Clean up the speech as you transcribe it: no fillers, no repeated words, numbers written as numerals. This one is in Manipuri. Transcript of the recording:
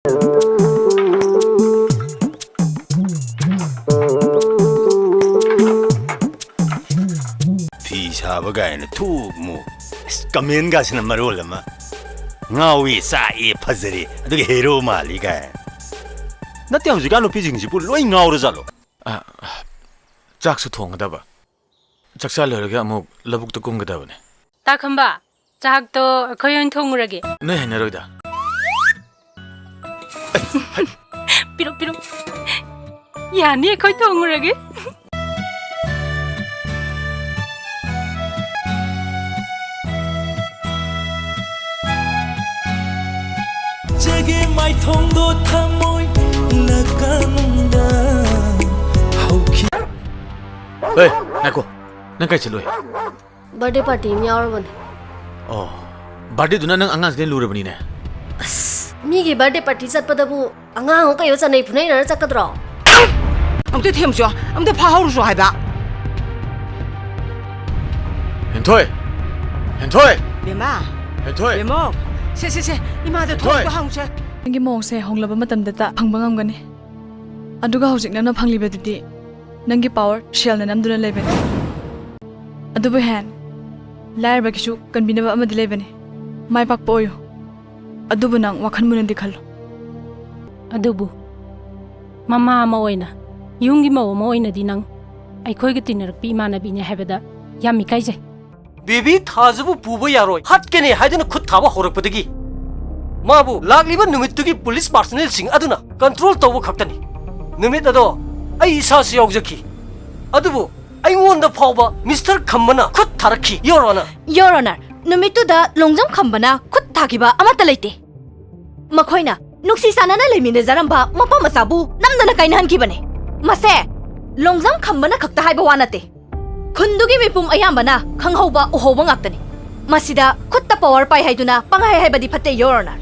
Sabi gaya na tu mo. Kamen ka siya na marula ma. Ngawi sa pazari. Ito ka hero mali gaya. Natiyang siya no pijing siya po loy ngaw rizalo. Chak sa thong ba? Chak sa laraga mo labuk to kung ba ne? Takamba. Chak to koyon thong rage. No hen roida. Piro. Yani koy thong rage. Jage mai thongdo thamoi lakanunda hauki. Hey, Naiko, nang kai chiloi. Birthday party mi yaurban. Oh, birthday duna nang angas den lurabani ne. Mi gi birthday party chatpadabu angang kayo chanai phunai nar chakadro. Amte themso, amte phahau so haiba. Hentoi. Bema. Hentoi. Bemo. Se imada thong ba hangse. Ngi mong se honglaba matam data phangba ngamgani. Aduga hojik nana phanglibaditi nangi power shell na namduna lebani. Adubu han lair ba kisu kanbinaba amadi lebani. Mai pak poyo. Adubu nang wakhan munandi khallo. Adubu mama ma oina yungi ma oina dinang ai khoi ga tinarak pi mana bi ne habada yami kaije. Baby Tazabu Puba Yaroi, Hatkene Hadan Kutaba Horapatagi. Mabu, Lagliba Numituki police personnel sing Aduna, control Towo Kaptani. Numitado, Aisa Siogzaki. Adubu, I want the power, Mr. Kamana, Kut Taraki, Your Honor. Your Honor, numitu da longjam khambana khut thakiba amata leite. Makhoina nuksi sanana lemine zaramba mapa masabu namdana kainahan ki bane. Mase longjam khambana khakta haiba wanate. Khundugi mipum ayambana khanghoba uhoba ngaktani. Masida khutta power pai haiduna pangai haibadi phate Your Honor.